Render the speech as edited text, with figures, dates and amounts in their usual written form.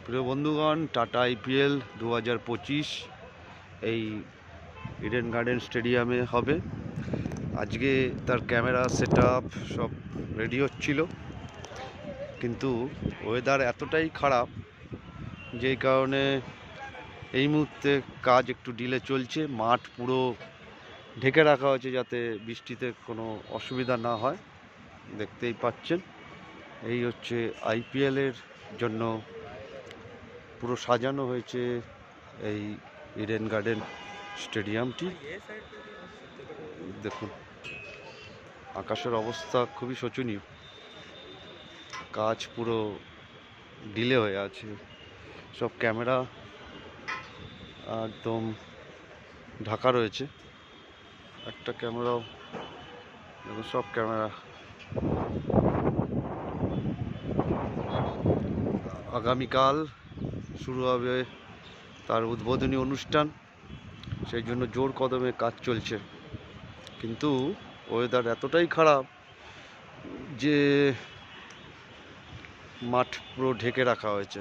প্রিয় বন্ধুগণ, tata IPL 2025 এই ইডেন গার্ডেন স্টেডিয়ামে হবে। আজকে তার ক্যামেরা সেট আপ সব রেডি হচ্ছিল, কিন্তু ওয়েদার এতটাই খারাপ যেই কারণে এই মুহূর্তে কাজ একটু ডিলে চলছে। মাঠ পুরো ঢেকে রাখা হয়েছে যাতে বৃষ্টিতে কোনো অসুবিধা না হয়। দেখতেই পাচ্ছেন, এই হচ্ছে আইপিএলের জন্য পুরো সাজানো হয়েছে এই ইডেন গার্ডেন স্টেডিয়ামটি। দেখুন, আকাশের অবস্থা খুবই শোচনীয়, কাজ পুরো ডিলে হয়ে আছে। সব ক্যামেরা একদম ঢাকা রয়েছে, একটা ক্যামেরাও, সব ক্যামেরা। আগামীকাল শুরু হবে তার উদ্বোধনী অনুষ্ঠান, সেই জন্য জোর কদমে কাজ চলছে। কিন্তু ওয়েদার এতটাই খারাপ যে মাঠ পুরো ঢেকে রাখা হয়েছে।